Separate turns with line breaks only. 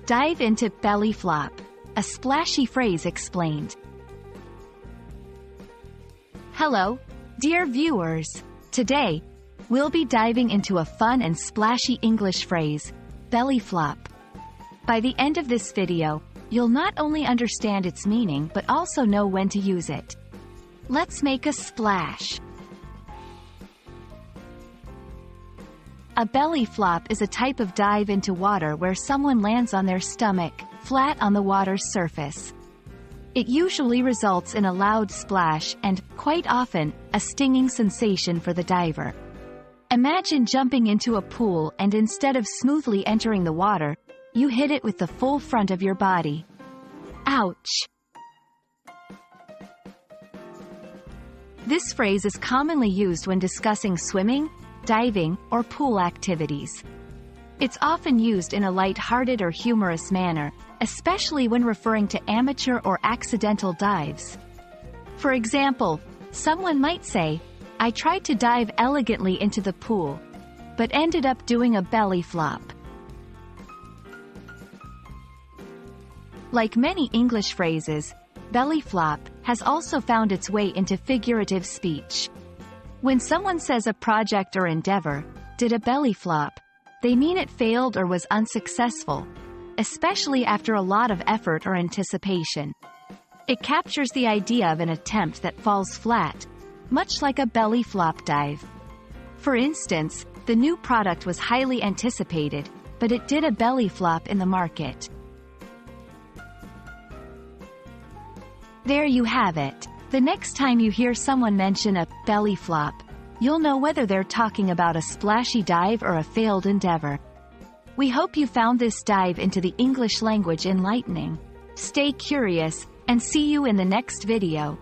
Dive into belly flop, a splashy phrase explained. Hello, dear viewers. Today, we'll be diving into a fun and splashy English phrase, belly flop. By the end of this video, you'll not only understand its meaning but also know when to use it. Let's make a splash. A belly flop is a type of dive into water where someone lands on their stomach, flat on the water's surface. It usually results in a loud splash and, quite often, a stinging sensation for the diver. Imagine jumping into a pool and instead of smoothly entering the water, you hit it with the full front of your body. Ouch! This phrase is commonly used when discussing swimming, diving, or pool activities. It's often used in a light-hearted or humorous manner, especially when referring to amateur or accidental dives. For example, someone might say, "I tried to dive elegantly into the pool, but ended up doing a belly flop." Like many English phrases, belly flop has also found its way into figurative speech. When someone says a project or endeavor did a belly flop, they mean it failed or was unsuccessful, especially after a lot of effort or anticipation. It captures the idea of an attempt that falls flat, much like a belly flop dive. For instance, the new product was highly anticipated, but it did a belly flop in the market. There you have it. The next time you hear someone mention a belly flop, you'll know whether they're talking about a splashy dive or a failed endeavor. We hope you found this dive into the English language enlightening. Stay curious, and see you in the next video.